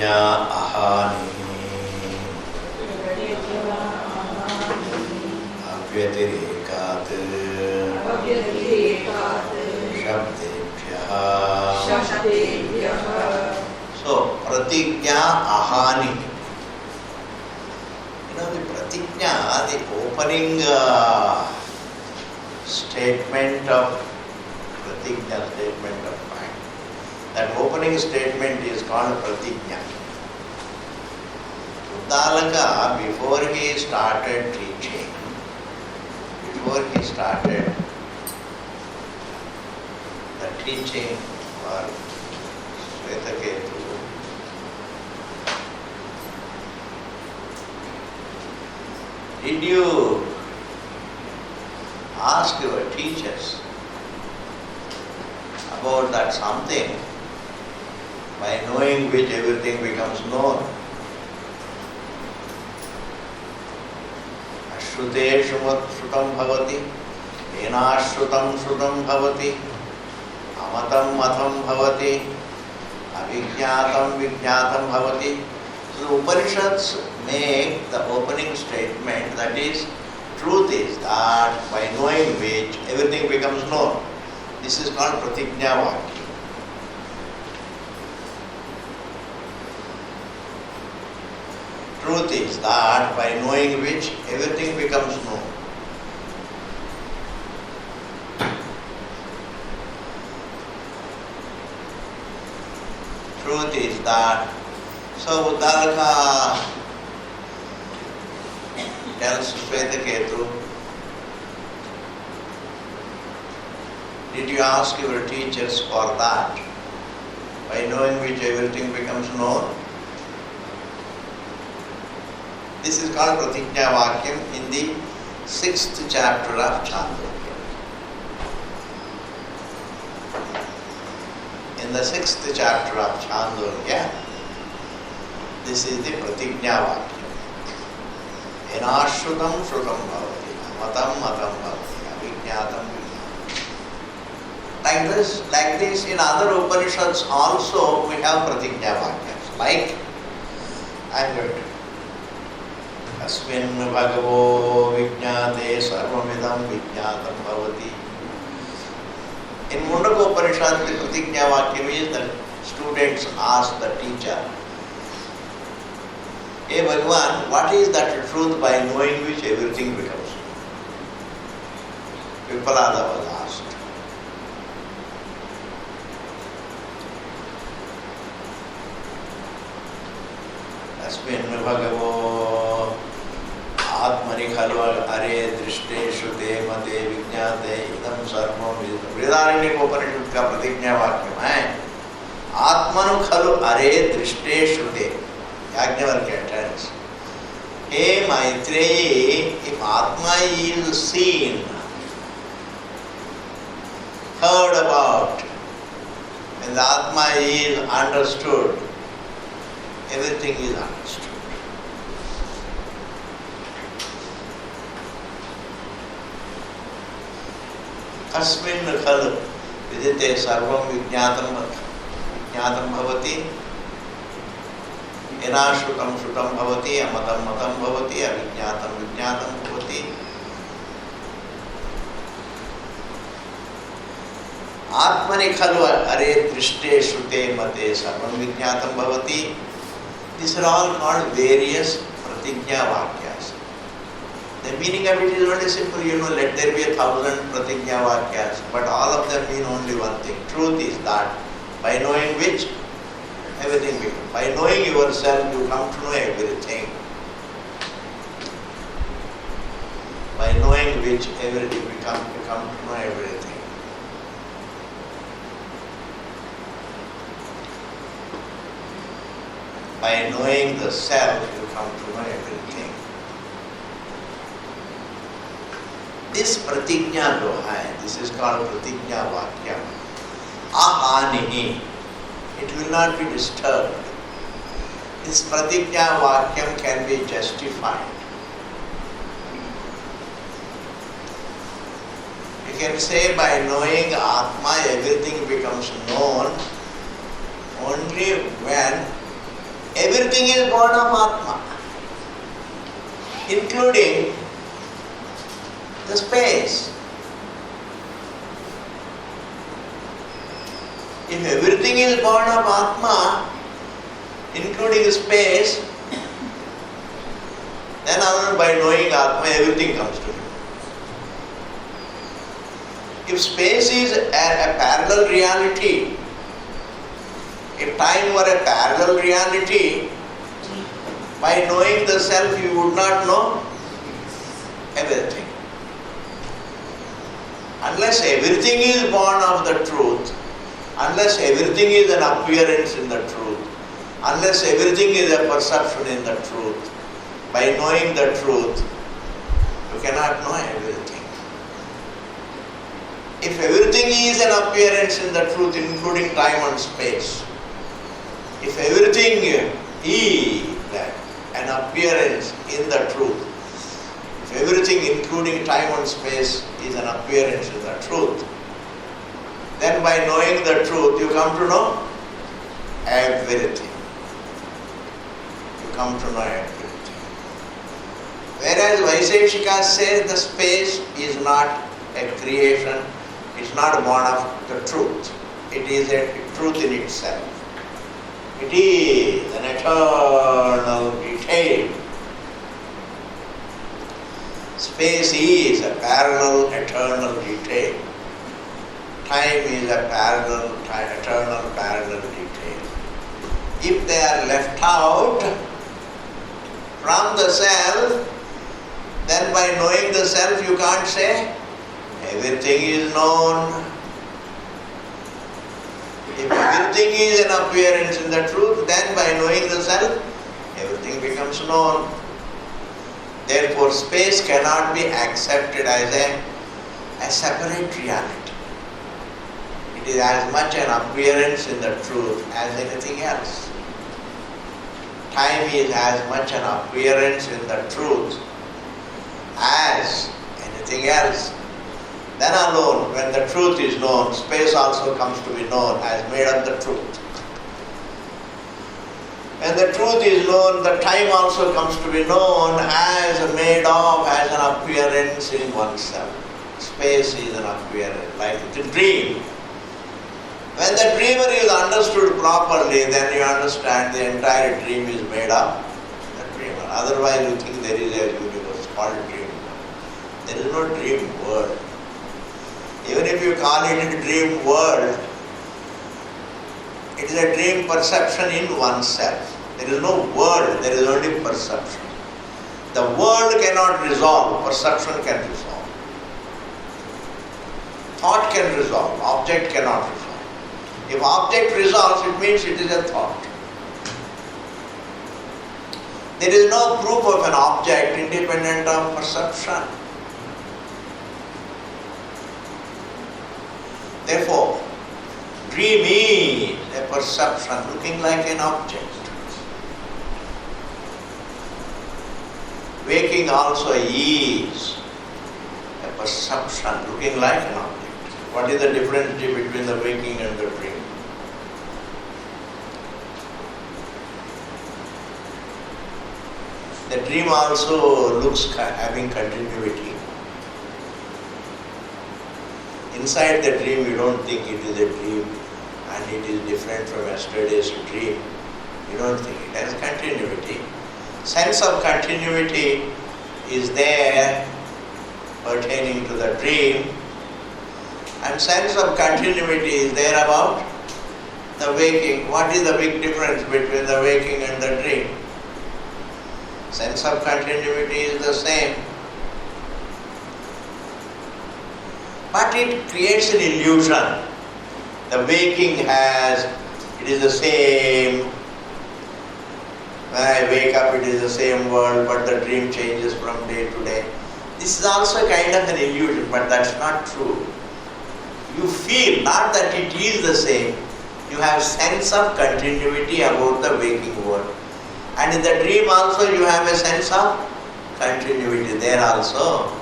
Pratigna ahani avyatirekat shabdebhyah. So, pratigna ahani. You know, the pratigna, the opening statement of pratigna, statement of mind. That opening statement is called pratigna. Uddalaka, before he started teaching, before he started the teaching for Shvetaketu, did you ask your teachers about that something by knowing which everything becomes known? Ashrute shrutam bhavati, enashrutam shrutam bhavati, amatam matam bhavati, avijñātam vijñātam bhavati. So the Upanishads make the opening statement, that is, truth is that by knowing which everything becomes known. This is called pratigna vakya. Truth is that by knowing which everything becomes known. Truth is that. So Uddalaka tells Shvetaketu, did you ask your teachers for that? By knowing which everything becomes known. This is called Pratigna Vakyam in the 6th chapter of Chandogya. In the 6th chapter of Chandogya, this is the Pratigna Vakyam. Enashrutam shrutam bhavati, matam matam bhavati, avijñātam vijñātam. Like this in other Upanishads also we have Pratigna Vakyams. Like, I am going to Asmin bhagavo vijñāte sarvamidam vijñātam bhavati. In Mundaka Upanishad, the Pratigna Vakyam is that students ask the teacher, hey Bhagavan, what is that truth by knowing which everything becomes? Vipalada was asked. Asmin bhagavo आत्मनि खलु अरे दृष्टे श्रुते मते विज्ञाते इदं सर्वं विदितं. बृहदारण्यकोपनिषद का प्रतिज्ञा वाक्य है, आत्मनु खलु अरे दृष्टे श्रुते. Yajnavalkya tells, hey Maitreyi, if Atma is seen, heard about, and the Atma is understood, everything is understood. Asmin khalu vidite sarvam vijñātam bhavati, enashrutam shrutam bhavati, amatam matam bhavati, avijñātam vijñātam bhavati. Atmani khalu are drishte shrute mate sarvam vijñātam bhavati. These are all called various pratigna vakyas. The meaning of it is very simple, let there be 1,000 pratigna vakyas, but all of them mean only one thing. Truth is that by knowing which everything becomes. By knowing yourself, you come to know everything. By knowing which everything becomes, you come to know everything. By knowing the self, you come to know everything. This pratigna jo hai, this is called pratigna vakya. Ahanihi, it will not be disturbed. This pratigna vakyam can be justified. You can say by knowing Atma everything becomes known only when Everything is born of Atma, including the space. If everything is born of Atma, including space, then by knowing Atma, everything comes to you. If space is a parallel reality, if time were a parallel reality, by knowing the self you would not know everything. Unless everything is born of the truth, unless everything is an appearance in the truth, unless everything is a perception in the truth, by knowing the truth, you cannot know everything. If everything is an appearance in the truth, including time and space, if everything is an appearance in the truth, if everything including time and space is an appearance in the truth, then by knowing the truth, you come to know everything. You come to know everything. Whereas Vaiseshikas say the space is not a creation, it's not born of the truth. It is a truth in itself. It is an eternal detail. Space is a parallel eternal detail. Time is a eternal parallel detail. If they are left out from the self, then by knowing the self you can't say everything is known. If everything is an appearance in the truth, then by knowing the self, everything becomes known. Therefore, space cannot be accepted as a separate reality. It is as much an appearance in the truth as anything else. Time is as much an appearance in the truth as anything else. Then alone, when the truth is known, space also comes to be known as made of the truth. When the truth is known, the time also comes to be known as made of, as an appearance in oneself. Space is an appearance, like the dream. When the dreamer is understood properly, then you understand the entire dream is made of the dreamer. Otherwise you think there is a universe called dream. There is no dream world. Even if you call it a dream world, it is a dream perception in oneself. There is no world, there is only perception. The world cannot resolve, perception can resolve. Thought can resolve, object cannot resolve. If object resolves, it means it is a thought. There is no proof of an object independent of perception. Therefore, dream is a perception looking like an object. Waking also is a perception looking like an object. What is the difference between the waking and the dream? The dream also looks having continuity. Inside the dream you don't think it is a dream and it is different from yesterday's dream. You don't think it has continuity. Sense of continuity is there pertaining to the dream, and sense of continuity is there about the waking. What is the big difference between the waking and the dream? Sense of continuity is the same, but it creates an illusion. The waking it is the same. When I wake up, it is the same world, but the dream changes from day to day. This is also kind of an illusion, but that's not true. You feel not that it is the same. You have sense of continuity about the waking world. And in the dream also you have a sense of continuity. There also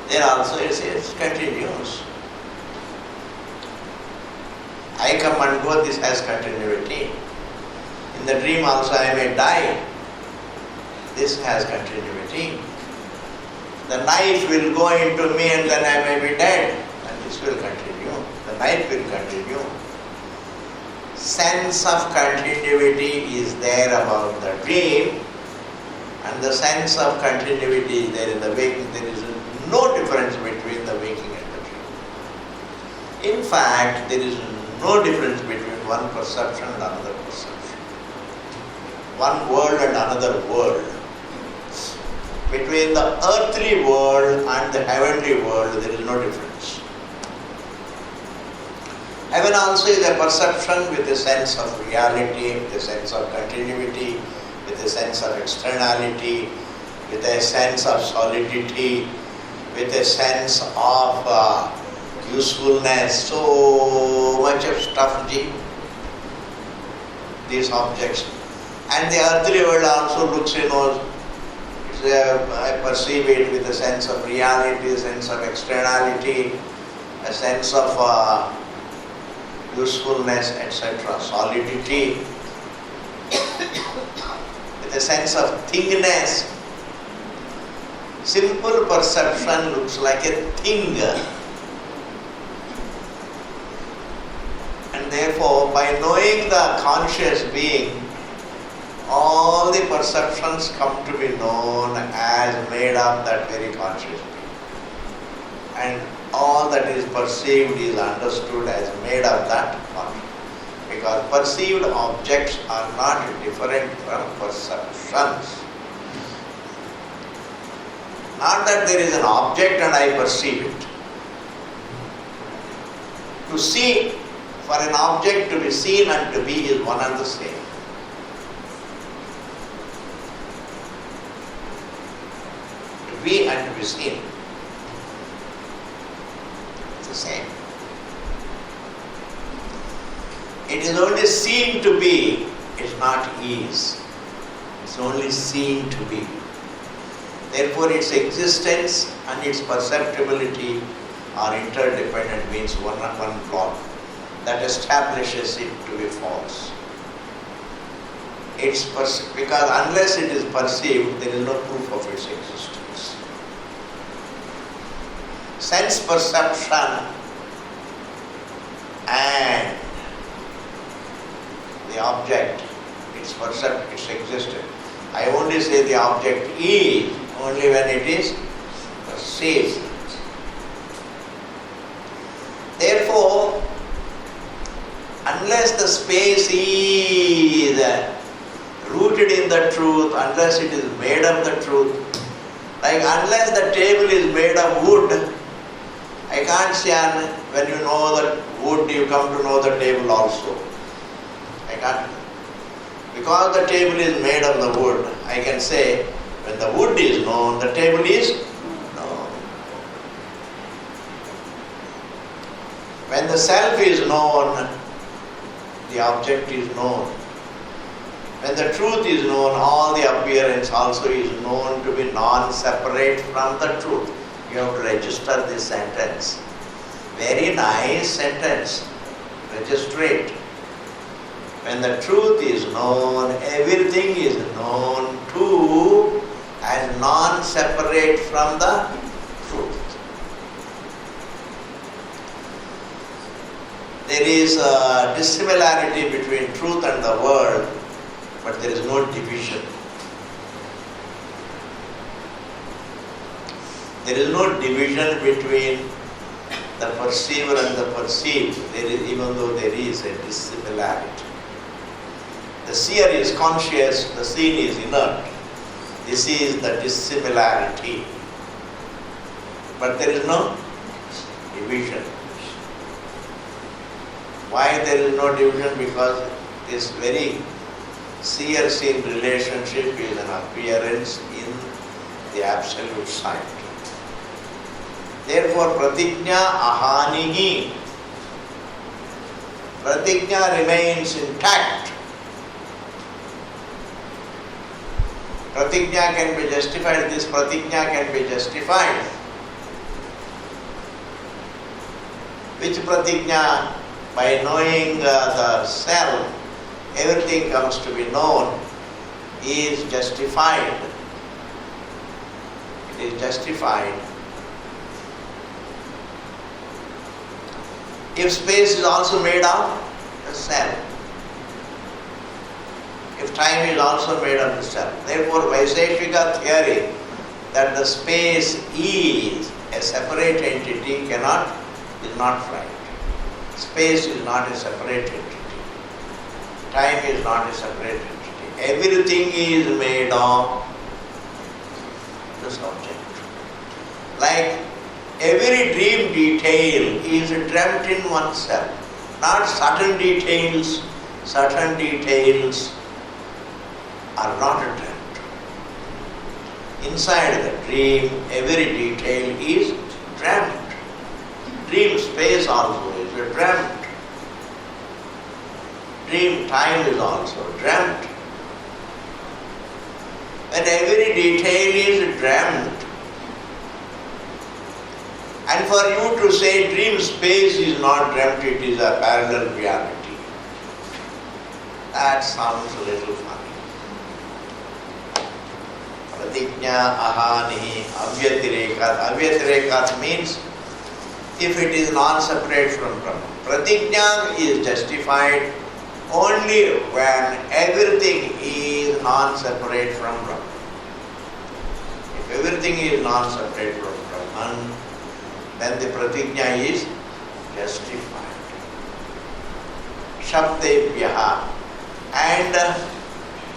it continues. I come and go, this has continuity. In In the dream also I may die. This has continuity. The knife will go into me and then I may be dead. And this will continue. The knife will continue. Sense of continuity is there about the dream, and the sense of continuity is there in the waking. There is no difference between the waking and the dream. In fact, there is no difference between one perception and another perception. One world and another world. Between the earthly world and the heavenly world, there is no difference. Heaven also is a perception with a sense of reality, with a sense of continuity, with a sense of externality, with a sense of solidity, with a sense of usefulness, so much of stuff, these objects. And the earthly world also looks, I perceive it with a sense of reality, a sense of externality, a sense of usefulness, etc., solidity, with a sense of thingness. Simple perception looks like a thing. And therefore, by knowing the conscious being, all the perceptions come to be known as made of that very conscious being. And all that is perceived is understood as made of that conscious. Because perceived objects are not different from perceptions. Not that there is an object and I perceive it. To see, for an object to be seen and to be is one and the same. To be and to be seen. It's the same. It is only seen to be, it's not is. It's only seen to be. Therefore, its existence and its perceptibility are interdependent, means one block. That establishes it to be false. Because unless it is perceived, there is no proof of its existence. Sense perception and the object, its existence. I only say the object is only when it is perceived. Therefore, unless the space is rooted in the truth, unless it is made of the truth, like unless the table is made of wood, I can't say when you know the wood, you come to know the table also. I can't. Because the table is made of the wood, I can say when the wood is known, the table is known. When the self is known, the object is known. When the truth is known, all the appearance also is known to be non-separate from the truth. You have to register this sentence. Very nice sentence. Register it. When the truth is known, everything is known too as non-separate from the truth. There is a dissimilarity between truth and the world, but there is no division. There is no division between the perceiver and the perceived, even though there is a dissimilarity. The seer is conscious, the seen is inert. This is the dissimilarity. But there is no division. Why there is no division? Because this very seer-seen relationship is an appearance in the absolute sight. Therefore, pratigna ahanihi. Pratigna remains intact. Pratigna can be justified, this pratigna can be justified. Which pratigna? By knowing the self, everything comes to be known is justified. It is justified. If space is also made of the self. If time is also made of the self. Therefore, Vaiseshika theory that the space is a separate entity is not right. Space is not a separate entity. Time is not a separate entity. Everything is made of the subject. Like every dream detail is dreamt in oneself. Not certain details are not dreamt. Inside the dream, every detail is dreamt. Dream space also is dreamt. Dream time is also dreamt. When every detail is dreamt, and for you to say dream space is not dreamt, it is a parallel reality. That sounds a little funny. Pratigna, ahanihi, avyatirekat. Avyatirekat means if it is non-separate from Brahman. Pratigna is justified only when everything is non-separate from Brahman. If everything is non-separate from Brahman, then the pratigna is justified. Shabdebhyaha. And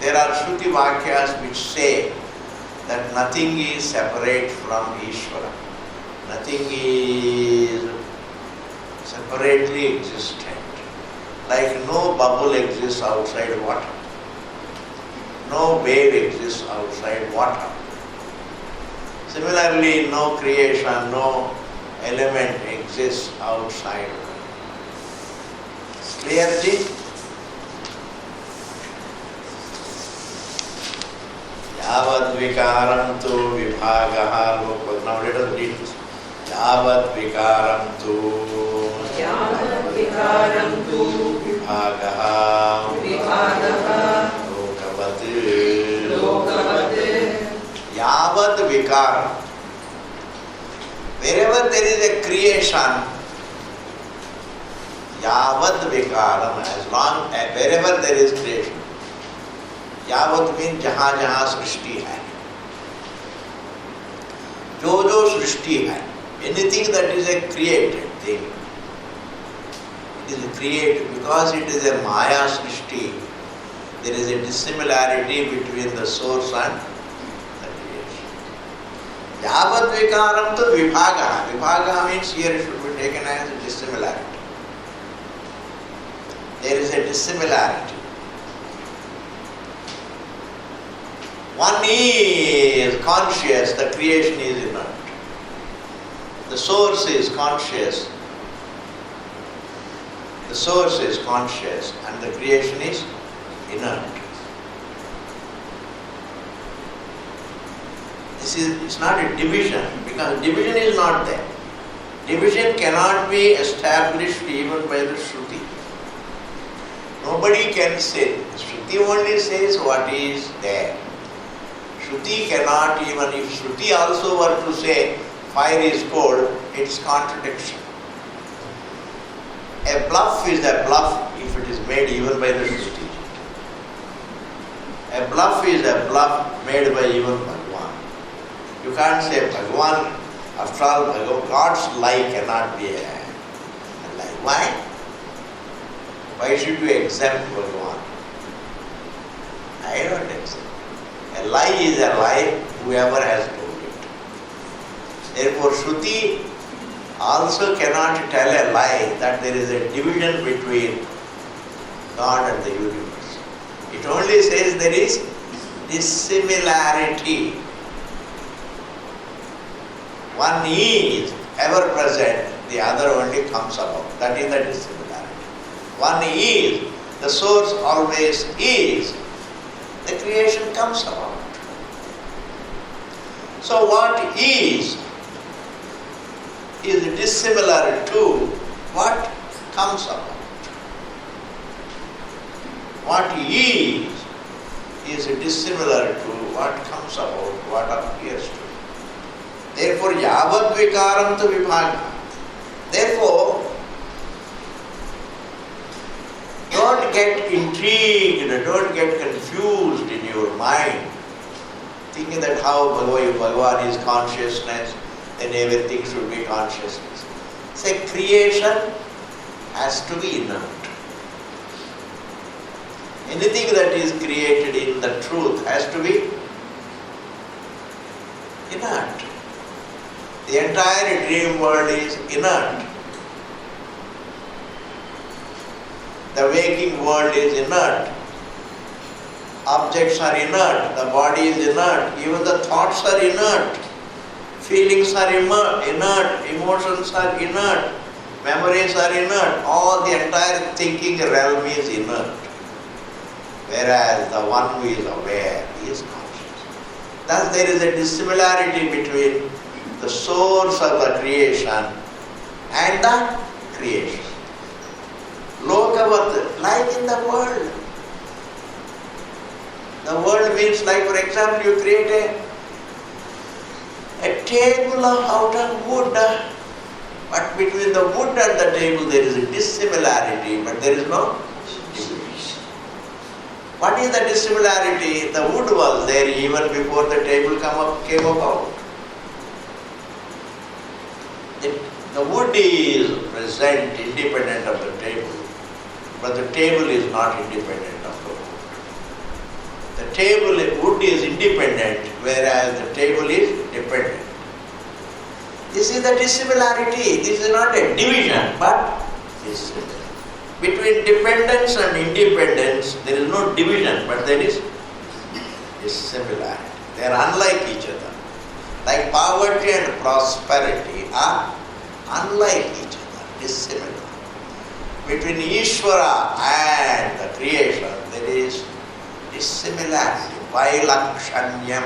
there are Shruti Vakyas which say that nothing is separate from Ishvara. Nothing is separately existent. Like no bubble exists outside water. No wave exists outside water. Similarly, no creation, no element exists outside. Clear this? Yavad vikaram tu vibhagaha. Now let us read this. Yavad vikaram tu vibhagaha lokavat. Yavad vikaram. Wherever there is a creation, Yavad vikaram, as long as wherever there is creation. Yavat means जहाँ जहाँ सृष्टि है, जो जो सृष्टि है, anything that is a created thing, it is created because it is a Maya srishti. There is a dissimilarity between the source and the creation. Yavat vikaram to vibhaga. Vibhaga means here it should be taken as a dissimilarity. There is a dissimilarity. One is conscious, the creation is inert. The source is conscious. The source is conscious and the creation is inert. It's not a division, because division is not there. Division cannot be established even by the Shruti. Nobody can say. Shruti only says what is there. Shruti cannot, even if Shruti also were to say fire is cold, it's contradiction. A bluff is a bluff if it is made even by the Shruti. A bluff is a bluff made by even Bhagavan. You can't say Bhagavan, after all, God's lie cannot be a lie. Why? Why should you exempt Bhagavan? I don't accept. A lie is a lie, whoever has told it. Therefore, Shruti also cannot tell a lie that there is a division between God and the universe. It only says there is dissimilarity. One is ever present, the other only comes about. That is the dissimilarity. One is, the source always is, the creation comes about. So what is dissimilar to what comes about. what is dissimilar to what comes about, what appears to be. Therefore, yavat vikaram tu vibhaga. Therefore, don't get intrigued, don't get confused in your mind, thinking that how Bhagavan is consciousness, then everything should be consciousness. Say, creation has to be inert. Anything that is created in the truth has to be inert. The entire dream world is inert. The waking world is inert. Objects are inert. The body is inert. Even the thoughts are inert. Feelings are inert. Emotions are inert. Memories are inert. All the entire thinking realm is inert. Whereas the one who is aware is conscious. Thus there is a dissimilarity between the source of the creation and the creation. Lokavat, like in the world. The world means, like for example, you create a table out of wood, but between the wood and the table there is a dissimilarity, but there is no division. What is the dissimilarity? The wood was there even before the table came about. The wood is present independent of the table, but the table is not independent of the wood. The wood is independent, whereas the table is dependent. This is the dissimilarity. This is not a division, but dissimilarity. Between dependence and independence, there is no division, but there is dissimilarity. They are unlike each other. Like poverty and prosperity are unlike each other, dissimilar. Between Ishvara and the creation, there is dissimilarity. Vailakshanyam.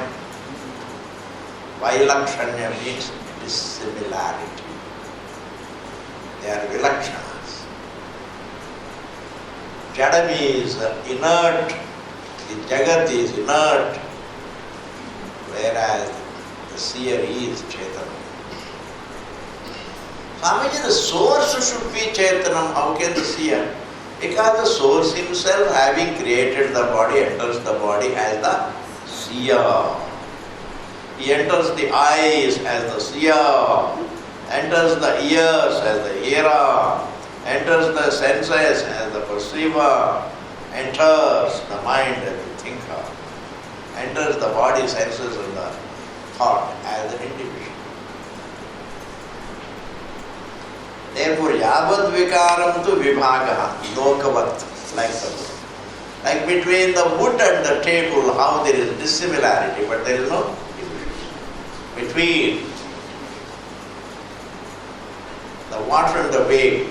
Vailakshanya means dissimilarity. They are vilakshanas. Jadam is inert, the Jagat is inert, whereas the seer is Chaitanya. Swamiji, the source should be Chaitanam. How can the seer? Because the source himself, having created the body, enters the body as the seer. He enters the eyes as the seer, enters the ears as the hearer, enters the senses as the perceiver, enters the mind as the thinker, enters the body, senses and the thought as an individual. Therefore, yavat vikaram tu vibhaga, lokavat, like the wood. Like between the wood and the table, how there is dissimilarity, but there is no division. Between the water and the wave,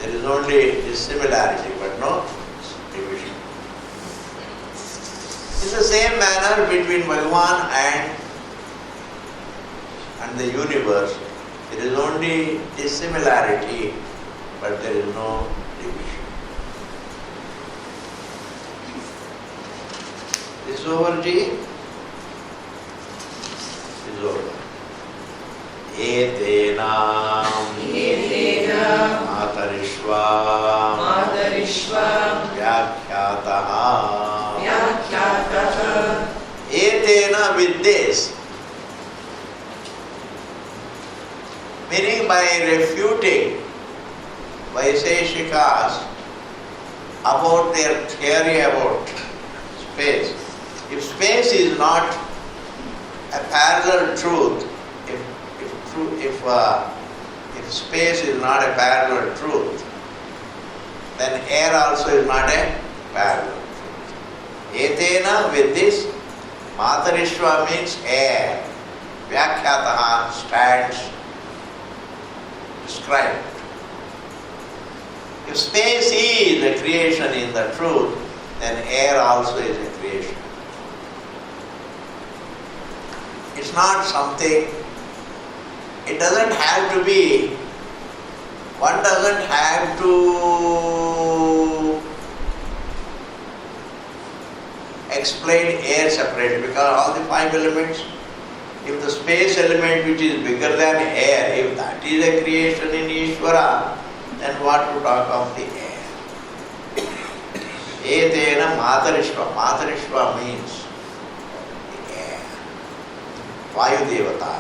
there is only dissimilarity, but no division. In the same manner, between Bhagavan and the universe, there is only dissimilarity, but there is no division. This is over, Ji? This is over. Etenam Matarishva Vyakhyataha. Etena, with this, meaning by refuting Vaiseshikas about their theory about space. If space is not a parallel truth, if space is not a parallel truth, then air also is not a parallel truth. Etena, with this, Matarishva means air. Vyakhyataha stands described. If space is a creation in the truth, then air also is a creation. It's not something, it doesn't have to be, one doesn't have to explain air separately because all the five elements, if the space element which is bigger than air, if that is a creation in Ishvara, then what to talk of the air? Etena Matarishva. Matarishva means the air. Vayu Devata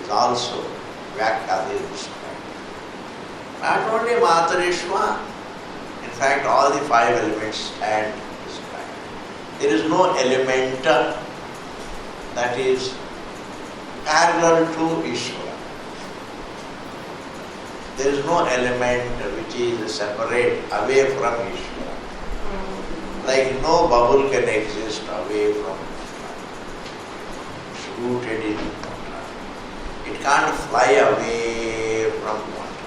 is also Vyakhya described. Not only Matarishva, in fact all the five elements stand described. There is no element that is parallel to Ishvara. There is no element which is separate, away from Ishvara. Like no bubble can exist away from water. It's rooted in water. It can't fly away from water.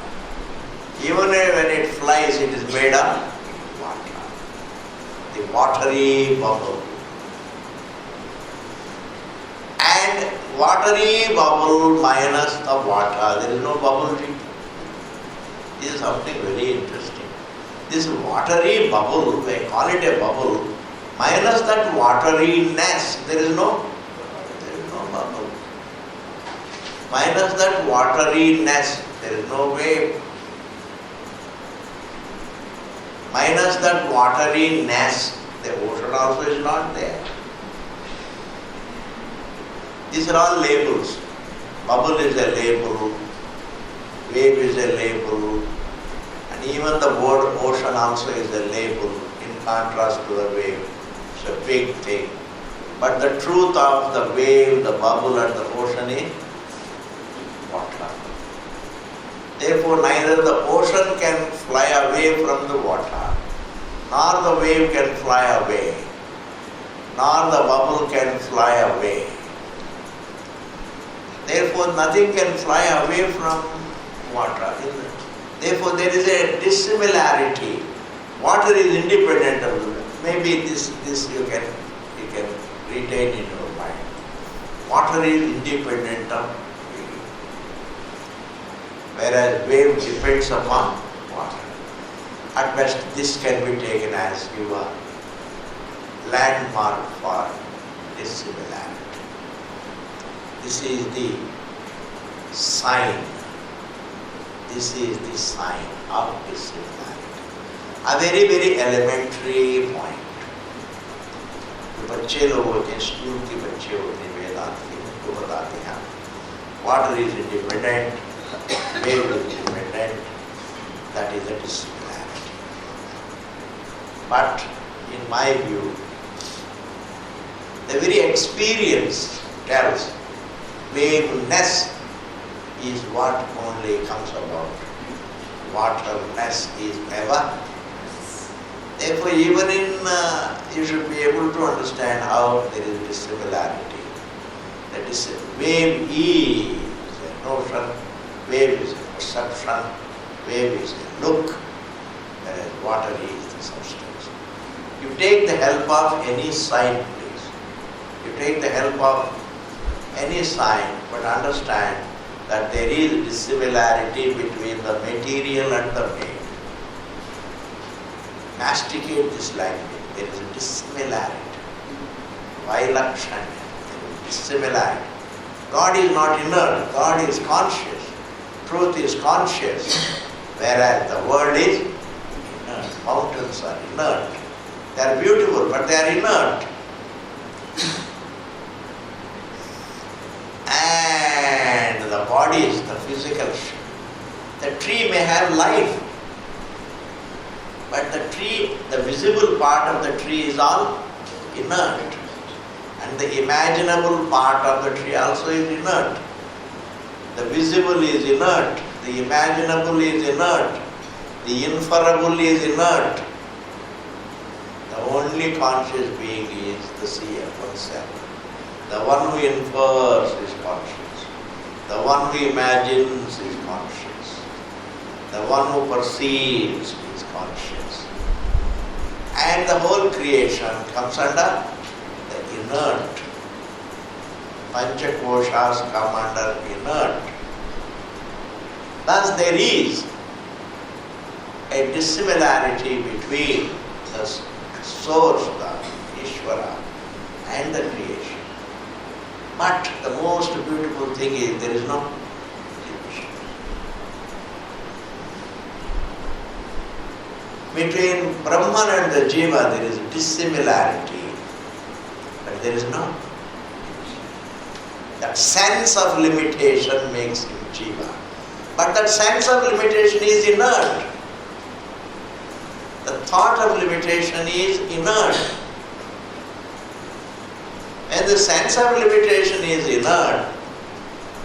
Even when it flies, it is made of water. The watery bubble. And watery bubble minus the water, there is no bubble. This is something very interesting. This watery bubble, I call it a bubble, minus that wateriness, there is no bubble. Minus that wateriness, there is no wave. Minus that wateriness, the ocean also is not there. These are all labels. Bubble is a label, wave is a label, and even the word ocean also is a label in contrast to the wave. It's a big thing. But the truth of the wave, the bubble and the ocean is water. Therefore, neither the ocean can fly away from the water, nor the wave can fly away, nor the bubble can fly away. Therefore, nothing can fly away from water. Therefore, there is a dissimilarity. Water is independent of the wave. Maybe this you can retain in your mind. Water is independent of wave, whereas wave depends upon water. At best, this can be taken as your landmark for dissimilarity. This is the sign. This is the sign of dissimilarity. A very, very elementary point. बच्चे लोग होते हैं, school के बच्चे होते हैं, वेदांत के उनको बताते हैं water is independent, wave is independent, that is a dissimilarity. But in my view, the very experience tells waveness is what only comes about. Waterness is never. Therefore, even you should be able to understand how there is dissimilarity. That is, wave is a notion, wave is a perception, wave is a look, whereas water is the substance. You take the help of any sign, please. You take the help of any sign, but understand that there is dissimilarity between the material and the made. Masticate this language. There is a dissimilarity. Vailakshanya. There is dissimilarity. God is not inert. God is conscious. Truth is conscious. Whereas the world is inert. Mountains are inert. They are beautiful, but they are inert. And the bodies, the physical shape. The tree may have life, but the tree, the visible part of the tree is all inert. And the imaginable part of the tree also is inert. The visible is inert, the imaginable is inert, the inferable is inert. The only conscious being is the seer, oneself. The one who infers is conscious. The one who imagines is conscious. The one who perceives is conscious. And the whole creation comes under the inert. Panchakoshas come under inert. Thus there is a dissimilarity between the source, the Ishvara, and the creation. But the most beautiful thing is there is no division. Between Brahman and the Jiva there is dissimilarity, but there is no division. That sense of limitation makes him Jiva. But that sense of limitation is inert. The thought of limitation is inert. And the sense of limitation is inert.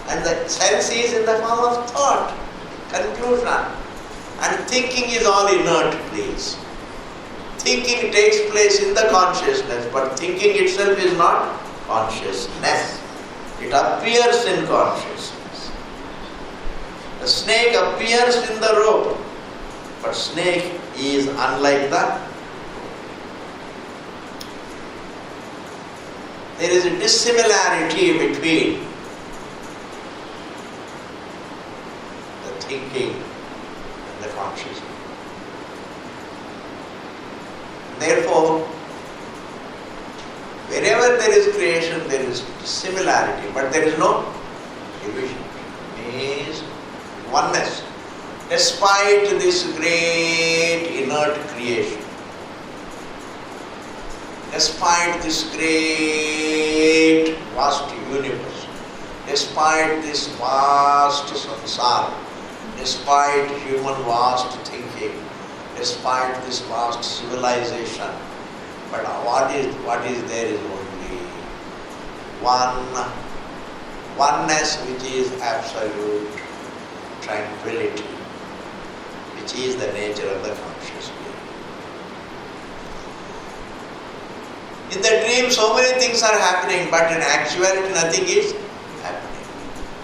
And the sense is in the form of thought, conclusion. And thinking is all inert, please. Thinking takes place in the consciousness, but thinking itself is not consciousness. It appears in consciousness. The snake appears in the rope, but snake is unlike the rope. There is a dissimilarity between the thinking and the consciousness. Therefore, wherever there is creation, there is similarity, but there is no division. It is oneness. Despite this great inert creation, despite this great vast universe, despite this vast samsara, despite human vast thinking, despite this vast civilization, but what is there is only oneness, which is absolute tranquility, which is the nature of the conscious being. In the dream, so many things are happening, but in actuality, nothing is happening.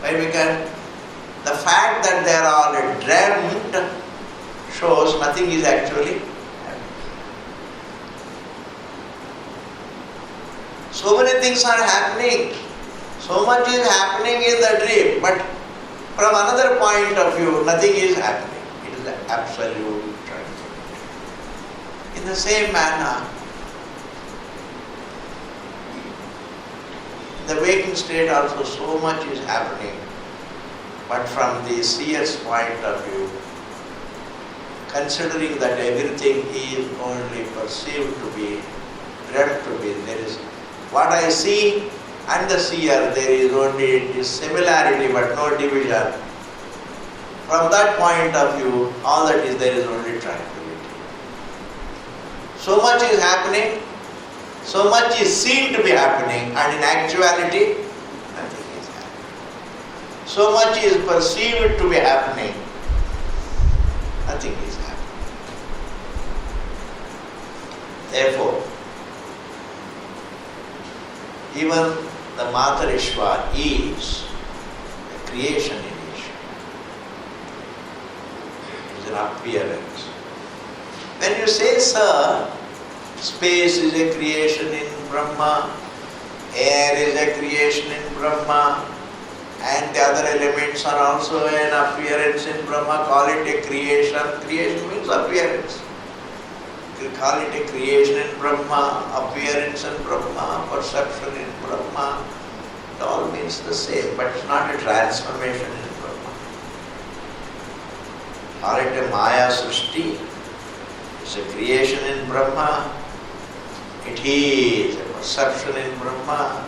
Why? Because the fact that they are all dreamt shows nothing is actually happening. So many things are happening. So much is happening in the dream, but from another point of view, nothing is happening. It is the absolute tranquility. In the same manner, in the waking state also so much is happening, but from the seer's point of view, considering that everything is only perceived to be, dreamt to be, there is what I see and the seer, there is only similarity but no division. From that point of view, all that is there is only tranquility. So much is happening, so much is seen to be happening, and in actuality, nothing is happening. So much is perceived to be happening, nothing is happening. Therefore, even the Matarishwa is a creation in Ishvara. It is an appearance. When you say, sir, space is a creation in Brahma, air is a creation in Brahma, and the other elements are also an appearance in Brahma, call it a creation. Creation means appearance. You call it a creation in Brahma, appearance in Brahma, perception in Brahma. It all means the same, but it's not a transformation in Brahma. Call it a Maya Srishti. It's a creation in Brahma. It is a perception in Brahma,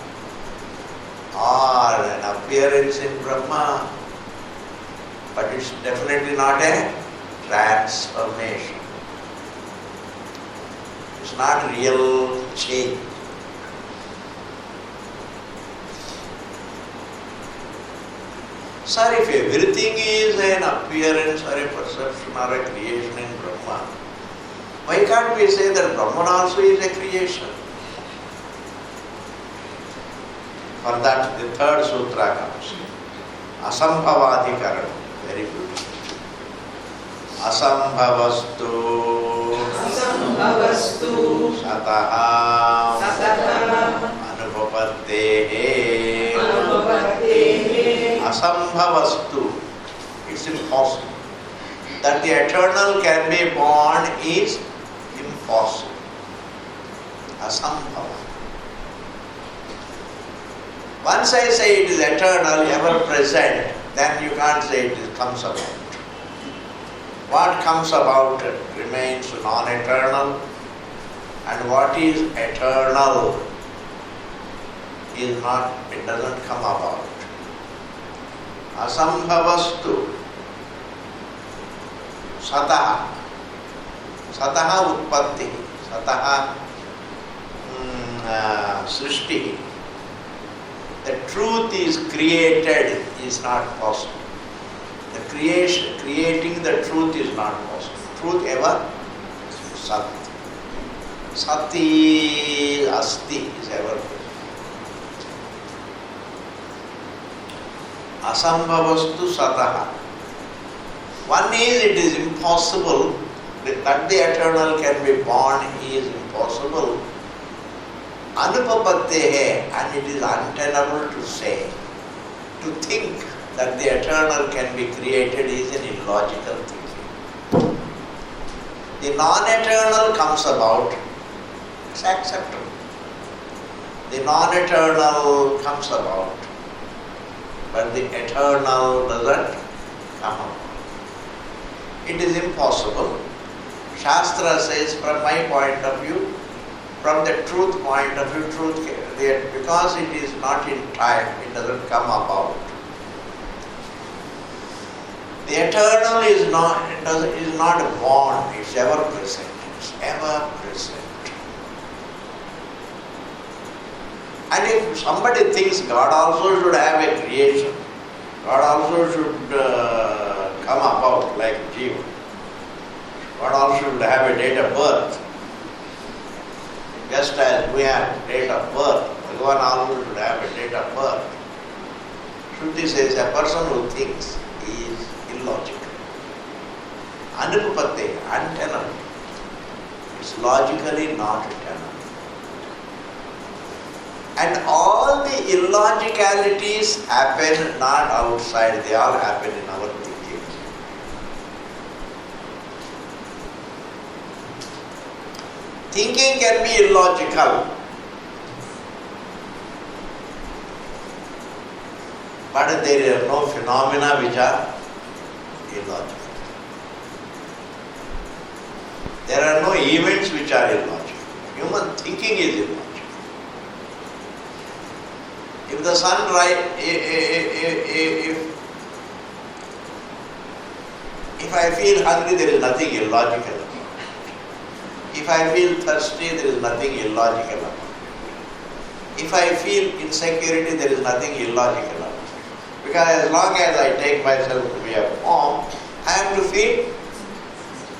or an appearance in Brahma, but it's definitely not a transformation. It's not real change. Sir, if everything is an appearance or a perception or a creation in Brahma, why can't we say that Brahman also is a creation? For that, the third sutra comes. Asambhavadhikaranam. Very beautiful. Asambhavastu Sataha Anubhavattehe Asambhavastu. It's impossible. That the eternal can be born is impossible. Asambhava. Once I say it is eternal, ever present, then you can't say it comes about. What comes about remains non-eternal, and what is eternal is not, it doesn't come about. Asambhavastu sataha. Sataha utpatti. Sataha srishti. The truth is created is not possible. The creating the truth is not possible. Truth ever sat. Sati asti is ever present. Asambhavastu sataha. One is, it is impossible that the eternal can be born is impossible. Anupapattehe, and it is untenable to say. To think that the eternal can be created is an illogical thinking. The non-eternal comes about, it's acceptable. The non-eternal comes about, but the eternal doesn't come about. It is impossible. Shastra says, from my point of view, from the truth point of view, because it is not in time, it doesn't come about. The eternal is not born, it's ever present. It's ever present. And if somebody thinks God also should have a creation, God also should come about like Jiva, God also should have a date of birth, just as we have date of birth, Bhagavan also should have a date of birth. Shruti says a person who thinks is illogical. Anupapatte, untenable. It's logically not eternal. And all the illogicalities happen not outside, they all happen in our thinking. Thinking can be illogical, but there are no phenomena which are illogical. There are no events which are illogical. Human thinking is illogical. If the sun if I feel hungry, there is nothing illogical about it. If I feel thirsty, there is nothing illogical about it. If I feel insecurity, there is nothing illogical about it. Because as long as I take myself to be a form, I have to feel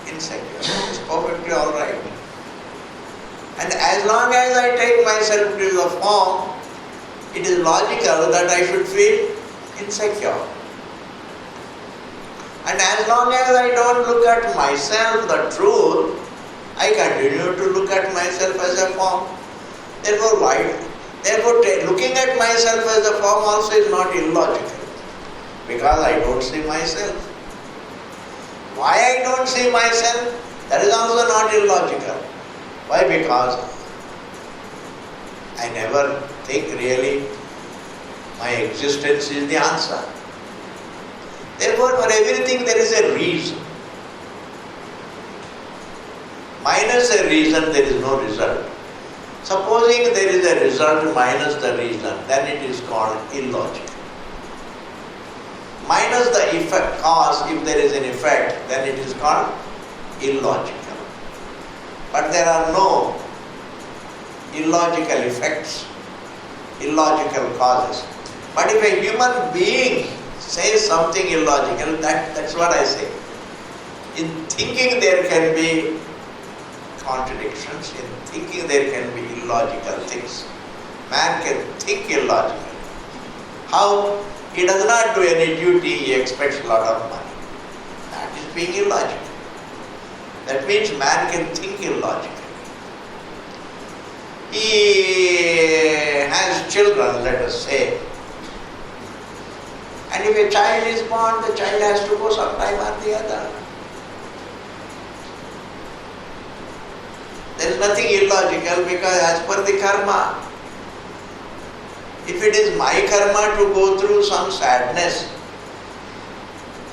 insecure. It's perfectly all right. And as long as I take myself to be a form, it is logical that I should feel insecure. And as long as I don't look at myself, the truth, I continue to look at myself as a form. Therefore, looking at myself as a form also is not illogical. Because I don't see myself. Why I don't see myself? That is also not illogical. Why? Because I never think really my existence is the answer. Therefore, for everything there is a reason. Minus a reason, there is no result. Supposing there is a result minus the reason, then it is called illogical. Minus the effect, cause, if there is an effect, then it is called illogical. But there are no illogical effects, illogical causes. But if a human being says something illogical, that's what I say. In thinking there can be contradictions, in thinking there can be illogical things. Man can think illogically. How? He does not do any duty, he expects a lot of money. That is being illogical. That means man can think illogically. He has children, let us say, and if a child is born, the child has to go sometime or the other. There is nothing illogical because as per the karma, If it is my karma to go through some sadness,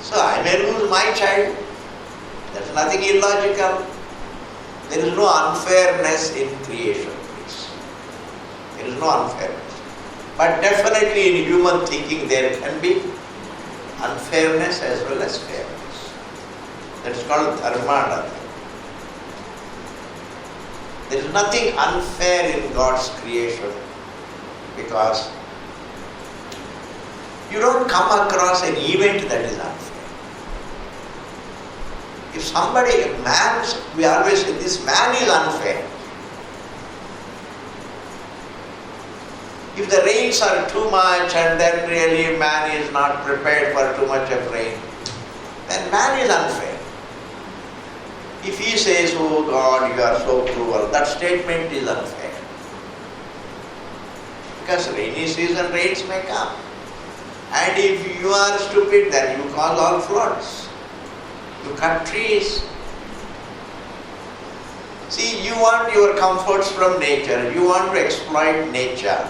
so I may lose my child. There is nothing illogical. There is no unfairness in creation, please. There is no unfairness. But definitely in human thinking there can be unfairness as well as fairness. That is called dharma. There is nothing unfair in God's creation because you don't come across an event that is unfair. If somebody, a man, we always say this man is unfair. If the rains are too much and then really man is not prepared for too much of rain, then man is unfair. If he says, oh God, you are so cruel, that statement is unfair. Because rainy season rains may come. And if you are stupid, then you cause all floods. You cut trees. See, you want your comforts from nature. You want to exploit nature.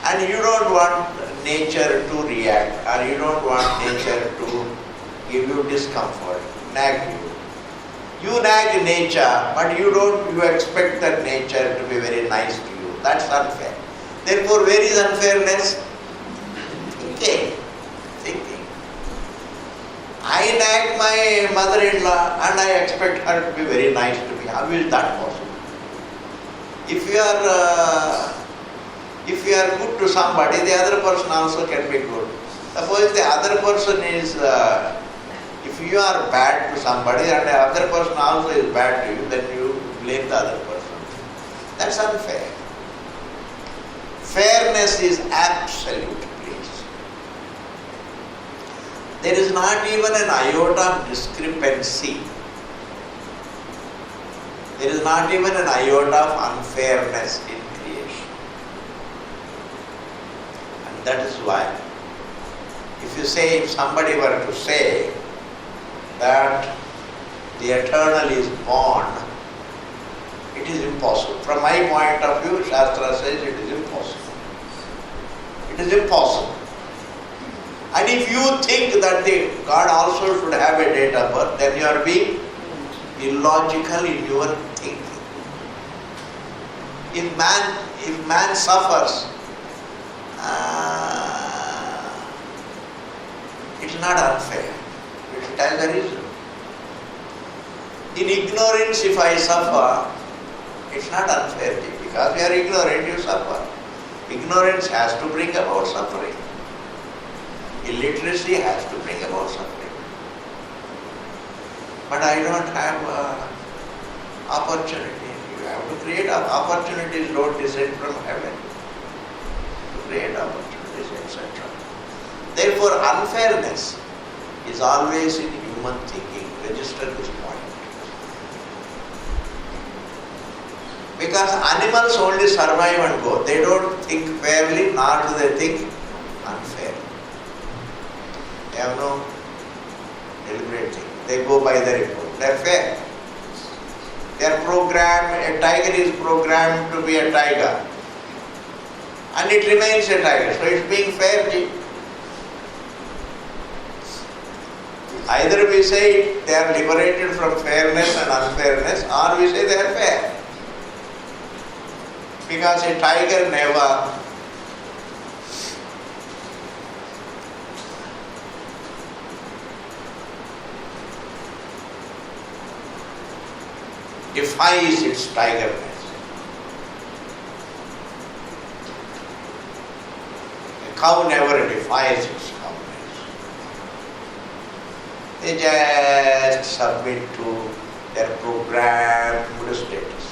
And you don't want nature to react, or you don't want nature to give you discomfort, nag you. You nag nature, but you expect that nature to be very nice to you. That's unfair. Therefore, where is unfairness? Thinking. I nag my mother-in-law and I expect her to be very nice to me. How is that possible? If you are good to somebody, the other person also can be good. Suppose the other person is, if you are bad to somebody and the other person also is bad to you, then you blame the other person. That's unfair. Fairness is absolute, please. There is not even an iota of discrepancy. There is not even an iota of unfairness in creation. And that is why, if somebody were to say that the eternal is born, it is impossible. From my point of view, Shastra says it is impossible. It is impossible. And if you think that God also should have a date of birth, then you are being illogical in your thinking. If man suffers, it is not unfair. It has a reason. In ignorance, if I suffer, it's not unfair. Because you are ignorant, you suffer. Ignorance has to bring about suffering. Illiteracy has to bring about suffering. But I don't have opportunity. You have to create opportunities, don't descend from heaven. To create opportunities, etc. Therefore, unfairness is always in human thinking. Register this point. Because animals only survive and go. They don't think fairly, nor do they think unfairly. They have no deliberate thing. They go by the report. They are fair. They are programmed, a tiger is programmed to be a tiger. And it remains a tiger. So it's being fair. Either we say they are liberated from fairness and unfairness, or we say they are fair. Because a tiger never defies its tigerness. A cow never defies its cowness. They just submit to their programmed status.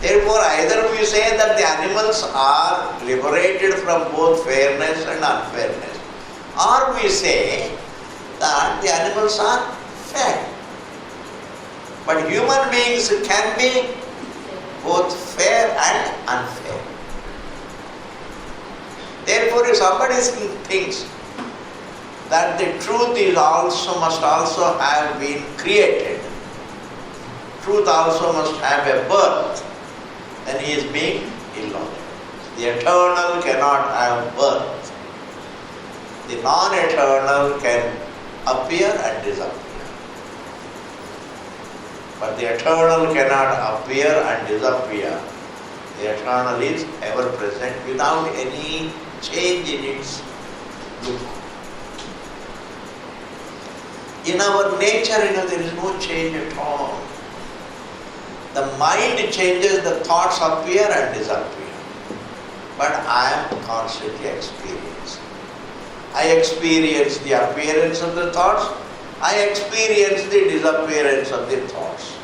Therefore, either we say that the animals are liberated from both fairness and unfairness, or we say that the animals are fair. But human beings can be both fair and unfair. Therefore, if somebody thinks that the truth must also have been created, truth also must have a birth, then he is being illogical. The eternal cannot have birth. The non-eternal can appear and disappear. But the eternal cannot appear and disappear. The eternal is ever present without any change in its look. In our nature, there is no change at all. The mind changes, the thoughts appear and disappear. But I am constantly experiencing. I experience the appearance of the thoughts. I experience the disappearance of the thoughts.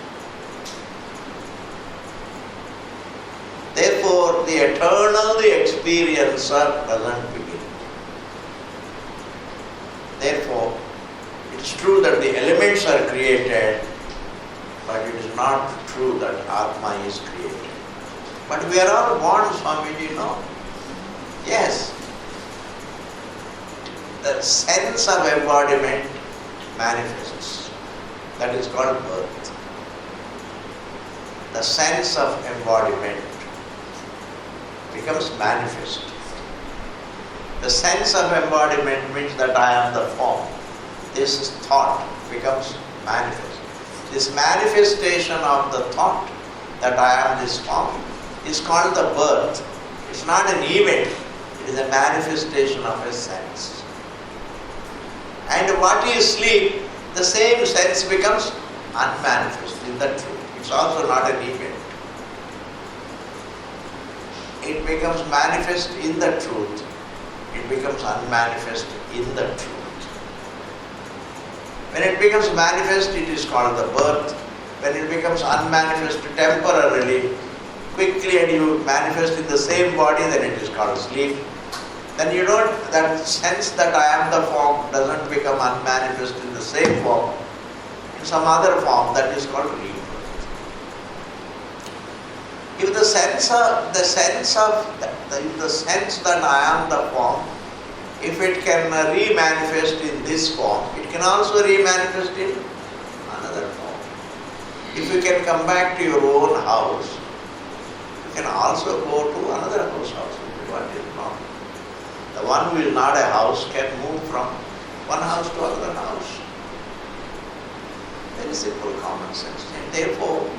Therefore, the eternal, the experiencer doesn't begin. Therefore, it's true that the elements are created, but it is not true that Atma is created. But we are all born, Swamiji, no? Yes. The sense of embodiment manifests. That is called birth. The sense of embodiment becomes manifest. The sense of embodiment means that I am the form. This thought becomes manifest. This manifestation of the thought that I am this form is called the birth. It's not an event, it is a manifestation of a sense. And what is sleep, the same sense becomes unmanifest in the truth. It's also not an event. It becomes manifest in the truth. It becomes unmanifest in the truth. When it becomes manifest, it is called the birth. When it becomes unmanifest temporarily, quickly, and you manifest in the same body, then it is called sleep. Then you don't, that sense that I am the form doesn't become unmanifest in the same form, in some other form, that is called rebirth. If the sense that I am the form, if it can re-manifest in this form, it can also re-manifest in another form. If you can come back to your own house, you can also go to another house also. What is wrong? The one who is not a house can move from one house to another house. Very simple common sense. And therefore,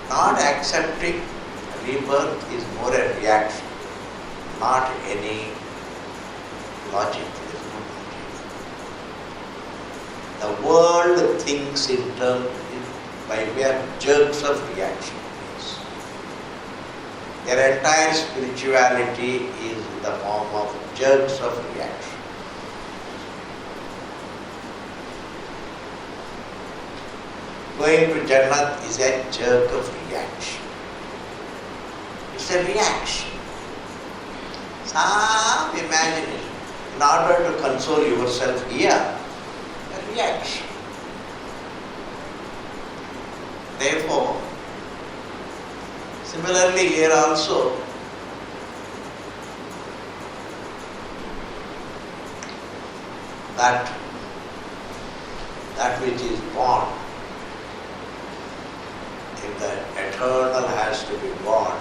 not accepting rebirth is more a reaction, not any logic. There is no logic. The world thinks in terms by way of jerks of reaction. Their entire spirituality is in the form of jerks of reaction. Going to Jannat is a jerk of reaction. It's a reaction. Some imagination. In order to console yourself here, a reaction. Therefore, similarly here also, that which is born, if the eternal has to be born,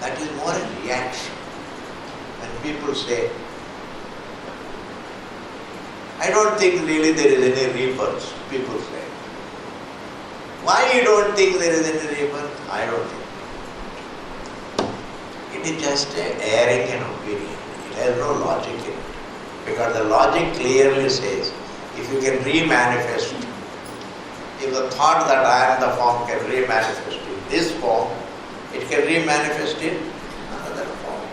that is more a reaction. When people say, I don't think really there is any rebirth, people say. Why you don't think there is any rebirth? I don't think. It is just airing an opinion. It has no logic in it. Because the logic clearly says, if you can re-manifest, if the thought that I am the form can re-manifest in this form, it can re-manifest in another form.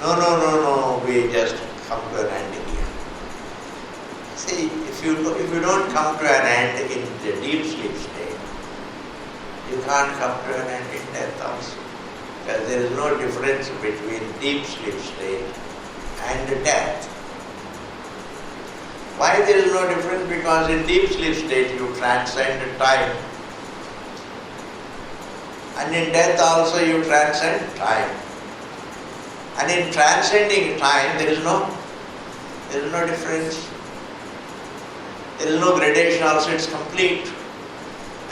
No, we just come to an end here. See, if you don't come to an end in the deep sleep state, you can't come to an end in death also. Because there is no difference between deep sleep state and death. Why there is no difference? Because in deep sleep state you transcend time. And in death also you transcend time. And in transcending time there is no difference. There is no gradation also, it's complete.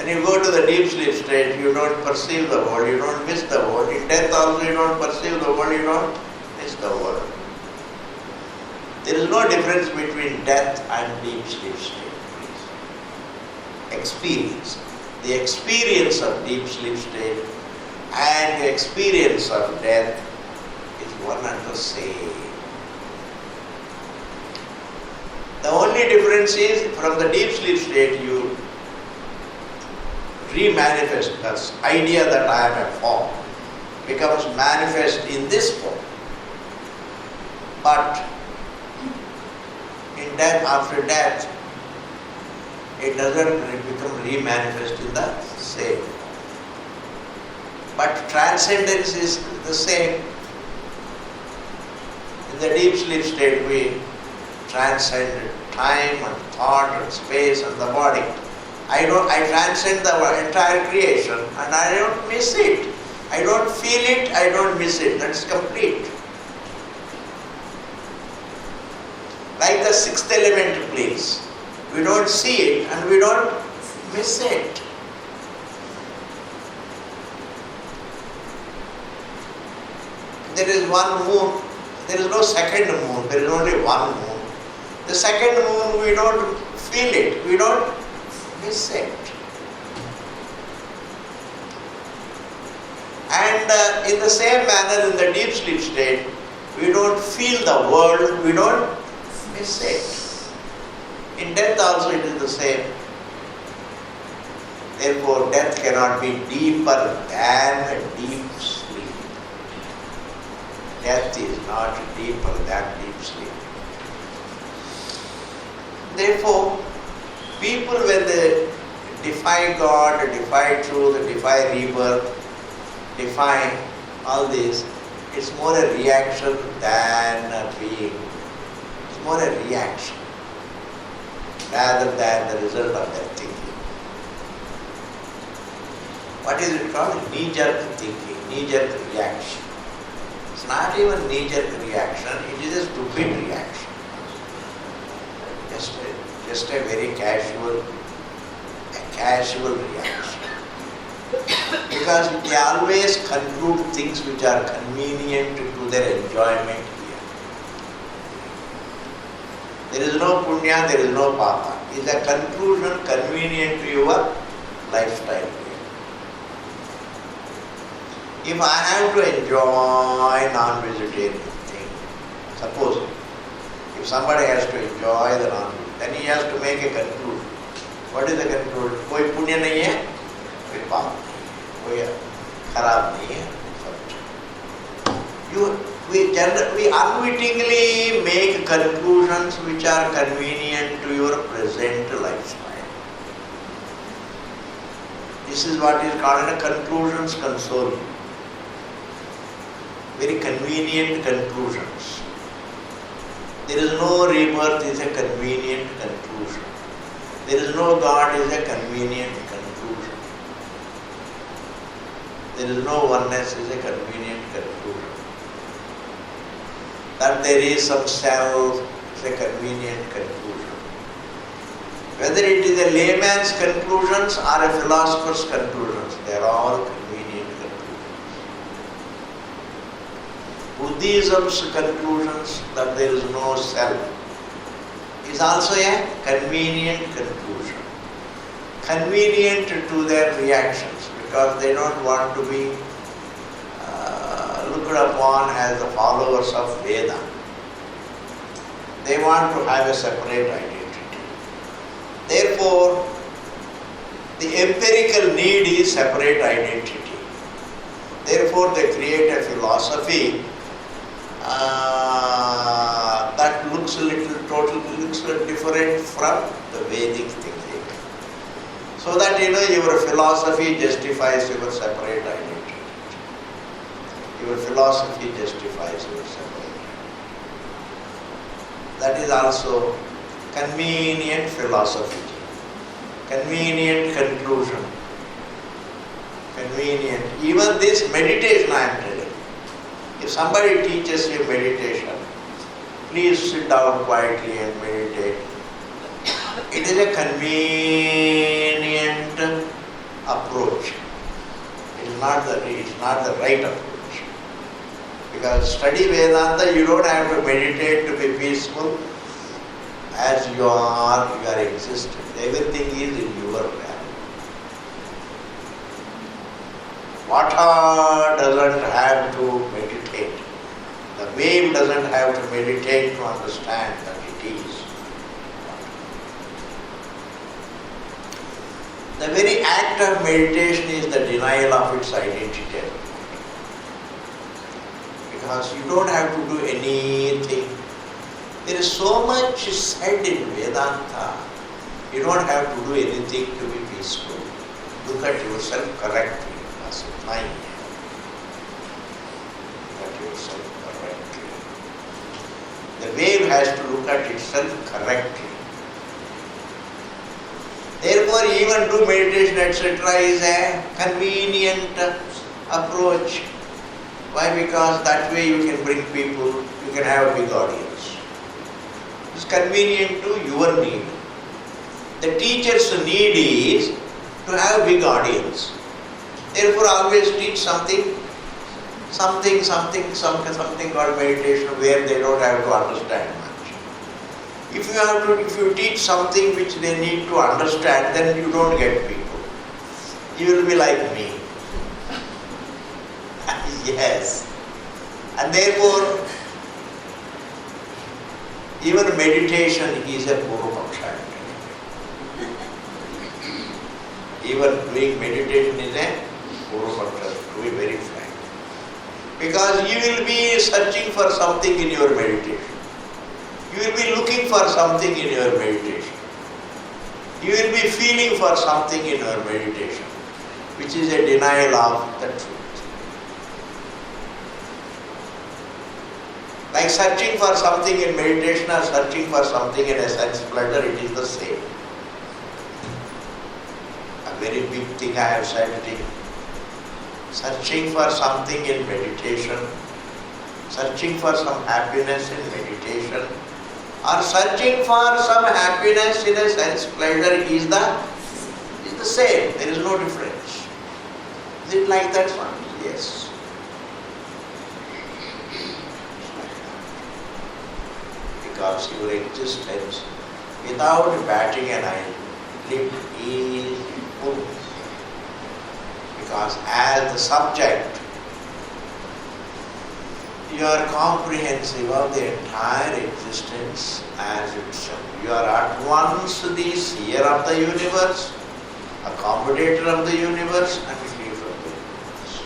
When you go to the deep sleep state, you don't perceive the world, you don't miss the world. In death also you don't perceive the world, you don't miss the world. There is no difference between death and deep sleep state, please. Experience. The experience of deep sleep state and the experience of death is one and the same. The only difference is from the deep sleep state you remanifest. That idea that I am a form becomes manifest in this form. But in death, after death, it doesn't become remanifest in the same form. But transcendence is the same. In the deep sleep state, we transcend time and thought and space and the body. I transcend the entire creation and I don't miss it. I don't feel it, I don't miss it. That's complete. Like the sixth element, please. We don't see it and we don't miss it. There is one moon, there is no second moon, there is only one moon. The second moon, we don't feel it, we don't miss it. And in the same manner, in the deep sleep state, we don't feel the world, we don't miss it. In death also it is the same. Therefore, death cannot be deeper than deep sleep. Death is not deeper than deep sleep. Therefore, people when they defy God, defy truth, defy rebirth, defy all this, it's more a reaction than a being. It's more a reaction rather than the result of their thinking. What is it called? Knee-jerk thinking, knee-jerk reaction. It's not even knee-jerk reaction, it is a stupid reaction. Just a very casual reaction. Because they always conclude things which are convenient to their enjoyment here. There is no punya, there is no papa. Is a conclusion convenient to your lifestyle here. If I have to enjoy non-vegetarian thing, suppose if somebody has to enjoy the non-vegetarian, then he has to make a conclusion. What is the conclusion? कोई पुण्य नहीं है, कोई पाप नहीं है, कोई खराब नहीं है. We unwittingly make conclusions which are convenient to your present lifestyle. This is what is called a conclusions console. Very convenient conclusions. There is no rebirth is a convenient conclusion. There is no God is a convenient conclusion. There is no oneness is a convenient conclusion. That there is some self is a convenient conclusion. Whether it is a layman's conclusions or a philosopher's conclusions, they are all convenient conclusions. Buddhism's conclusions that there is no self is also a convenient conclusion. Convenient to their reactions because they don't want to be looked upon as the followers of Veda. They want to have a separate identity. Therefore, the empirical need is separate identity. Therefore, they create a philosophy that looks a little different from the Vedic thinking. So that your philosophy justifies your separate identity. Your philosophy justifies your separate identity. That is also convenient philosophy, convenient conclusion, convenient. Even this meditation I am telling. If somebody teaches you meditation, please sit down quietly and meditate. It is a convenient approach. It's not the right approach. Because study Vedanta, you don't have to meditate to be peaceful. As you are existent. Everything is in your reality. Water doesn't have to meditate. The wave doesn't have to meditate to understand that it is. The very act of meditation is the denial of its identity. Because you don't have to do anything. There is so much said in Vedanta. You don't have to do anything to be peaceful. Look at yourself correctly. That's a time. Look at yourself correctly. The wave has to look at itself correctly. Therefore, even do meditation, etc. is a convenient approach. Why? Because that way you can bring people, you can have a big audience. It's convenient to your need. The teacher's need is to have a big audience. Therefore, always teach something called meditation where they don't have to understand much. If you teach something which they need to understand, then you don't get people. You will be like me. Yes. And therefore, even meditation is a Purva-paksha. Even doing meditation is a Purva-paksha, to be very frank. Because you will be searching for something in your meditation. You will be looking for something in your meditation. You will be feeling for something in your meditation, which is a denial of the truth. Like searching for something in meditation or searching for something in a sense pleasure, it is the same. A very big thing I have said it. Searching for something in meditation, searching for some happiness in meditation, or searching for some happiness in a sense pleasure is the same. There is no difference. Is it like that one? Yes. Because your existence without batting an eyelid is full. Because as the subject, you are comprehensive of the entire existence as itself. You are at once the seer of the universe, accommodator of the universe, and free from the universe.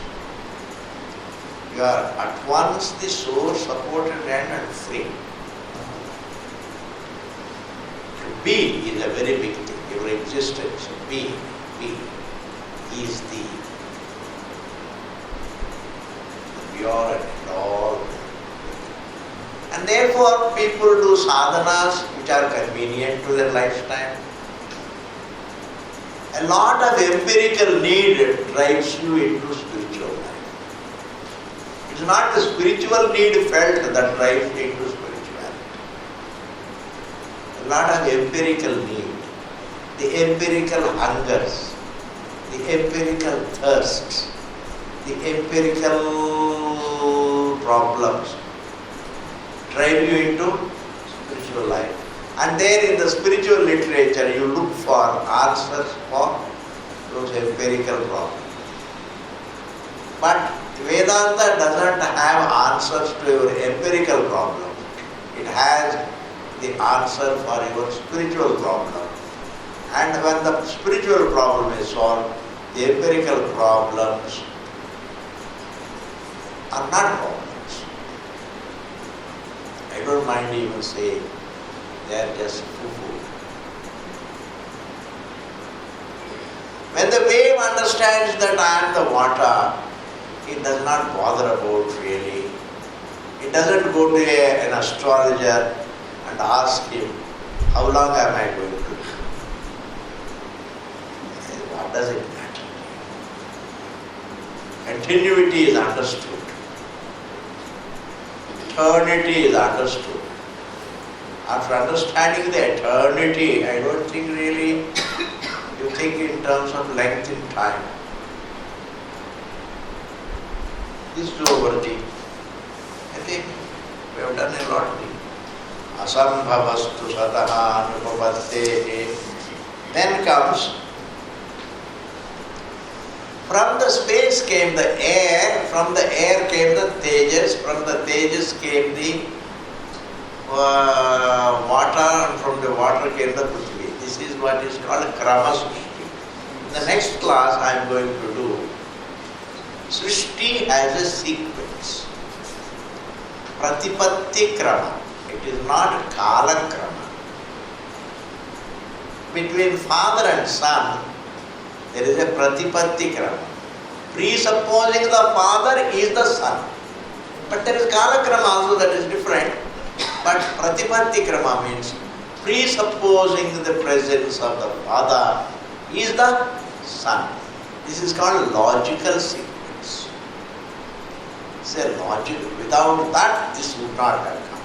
You are at once the source, supported and free. Be is a very big thing. Your existence, be is the pure and all. And therefore, people do sadhanas which are convenient to their lifestyle. A lot of empirical need drives you into spiritual life. It is not the spiritual need felt that drives you into spirituality. A lot of empirical need, the empirical hungers, the empirical thirsts, the empirical problems drive you into spiritual life. And there in the spiritual literature you look for answers for those empirical problems. But Vedanta doesn't have answers to your empirical problem. It has the answer for your spiritual problem. And when the spiritual problem is solved, the empirical problems are not problems. I don't mind even saying they are just foo-foo. When the wave understands that I am the water, it does not bother about really. It doesn't go to an astrologer and ask him, how long am I going to live? What does it matter? Continuity is understood. Eternity is understood. After understanding the eternity, I don't think really You think in terms of length in time. This is overthinking. I think we have done a lot. Asambhavastu sataha anupavatte. Then comes, from the space came the air, from the air came the tejas, from the tejas came the water, and from the water came the prithvi. This is what is called krama srishti. In the next class I am going to do, srishti has a sequence. Pratipatti krama. It is not kala krama. Between father and son, there is a pratipatti krama. Presupposing the father is the son. But there is kala krama also, that is different. But pratipatti krama means presupposing the presence of the father is the son. This is called logical sequence. It's a logic. Without that, this would not have come.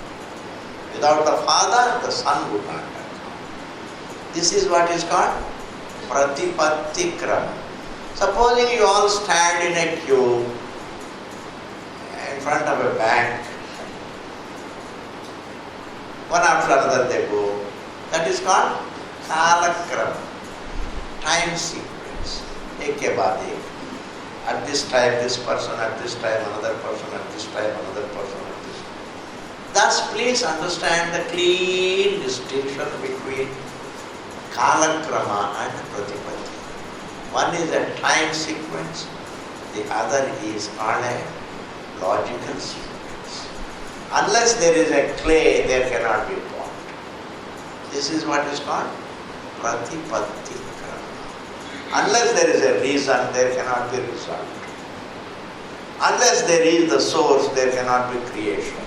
Without the father, the son would not have come. This is what is called pratipatti krama. Supposing you all stand in a queue in front of a bank, one after another they go. That is called kala krama, time sequence. Ek ke baad ek. At this time this person, at this time another person, at this time another person, at this time. Thus please understand the clean distinction between kala krama and pratipatti. One is a time sequence, the other is called a logical sequence. Unless there is a clay, there cannot be pot. This is what is called pratipatti krama. Unless there is a reason, there cannot be result. Unless there is the source, there cannot be creation.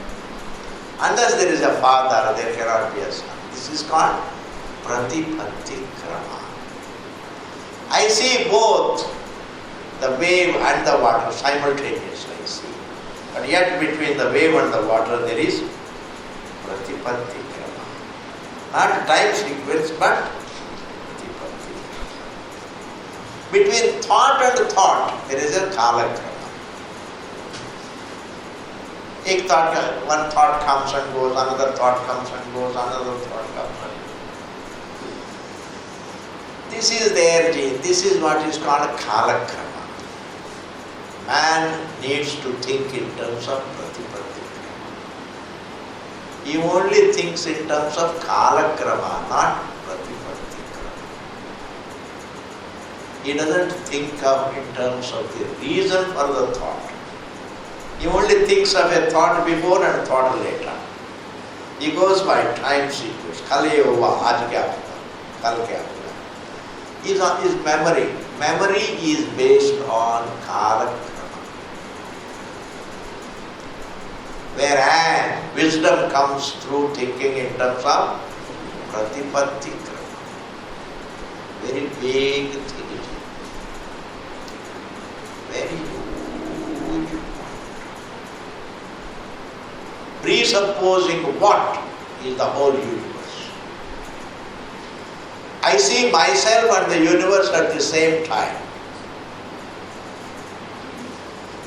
Unless there is a father, there cannot be a son. This is called pratipatti krama. I see both the wave and the water simultaneously, I see. But yet between the wave and the water there is pratipatti krama. Not time sequence, but pratipatti krama. Between thought and thought there is a kala krama. One thought comes and goes, another thought comes and goes, another thought comes and goes. This is their gene. This is what is called kala krama. Man needs to think in terms of pratipatti krama. He only thinks in terms of kala krama, not pratipatti krama. He doesn't think of in terms of the reason for the thought. He only thinks of a thought before and a thought later. He goes by time sequence. Kal ye hua, aaj kya hua, kal kya hua. Is memory. Memory is based on kala krama. Whereas wisdom comes through thinking in terms of pratipatti krama. Very big thing it is. Very huge point. Presupposing what is the whole universe. I see myself and the universe at the same time.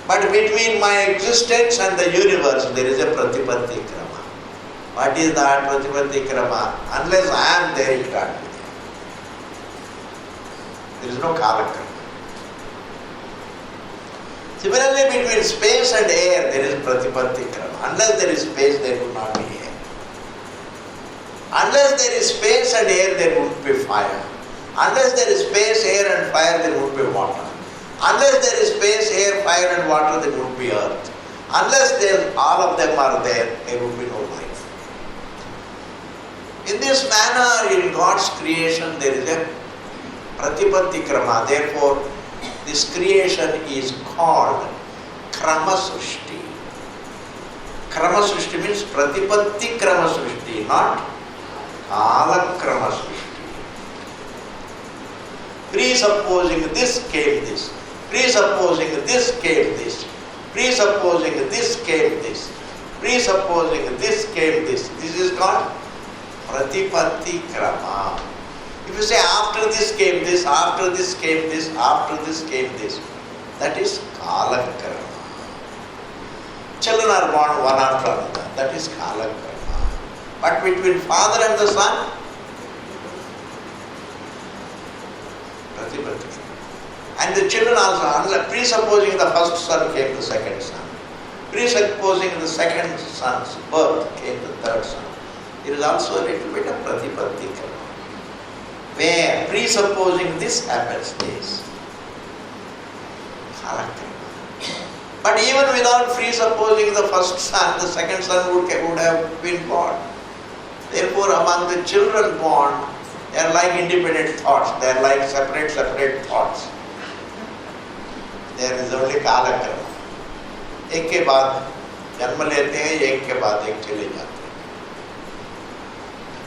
But between my existence and the universe, there is a pratipatti krama. What is that pratipatti krama? Unless I am there, it can't be there. There is no kala krama. Similarly, between space and air, there is pratipatti krama. Unless there is space, there would not be air. Unless there is space and air, there won't be fire. Unless there is space, air and fire, there won't be water. Unless there is space, air, fire and water, there won't be earth. Unless all of them are there, there will be no life. In this manner, in God's creation, there is a pratipatti krama. Therefore, this creation is called krama srishti. Krama srishti means pratipatti krama srishti, not kala krama srishti. Presupposing this came this. Presupposing this came this. Presupposing this came this. Presupposing this came this. This is called pratipatti krama. If you say after this came this, after this came this, after this came this, that is kalakrama. Children are born one after another, that is kalakrama. But between father and the son, pratipatti. And the children also, presupposing the first son came the second son, presupposing the second son's birth came the third son. There is also a little bit of pratipatti karma, where presupposing this happens this. But even without presupposing the first son, the second son would have been born. Therefore, among the children born, they are like independent thoughts. They are like separate thoughts. There is only kalakrama. एक के बाद जन्म लेते हैं, एक के बाद एक चले जाते हैं.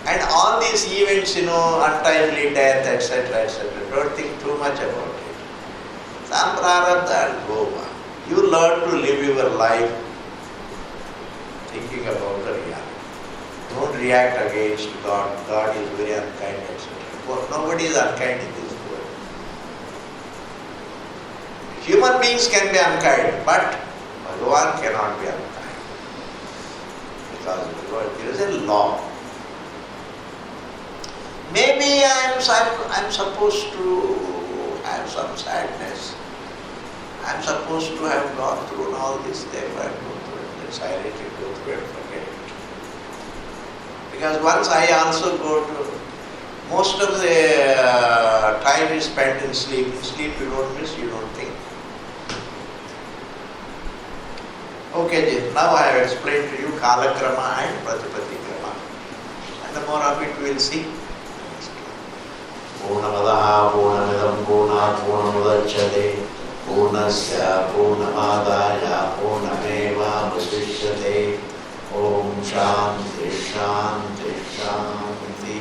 And all these events, untimely death, etc., don't think too much about it. Samprarabdha and go on. You learn to live your life thinking about the reality. Don't react against God. God is very unkind, etc. Nobody is unkind in this world. Human beings can be unkind, but Bhagavan cannot be unkind. Because there is a law. Maybe I'm supposed to have some sadness. I'm supposed to have gone through all this, therefore I go through it. Let's silently go through it and forget it. Because once I also go to, most of the time is spent in sleep. In sleep you don't miss, you don't think. Okay, Jay, now I have explained to you Kalakrama and Pratipatti Krama. And the more of it we will see. Purnamadaha Purnamidam Purnat Purnamudachyate Purnasya Purnamadaya Purnameva Vasishyate Om Shanti Shanti Shanti.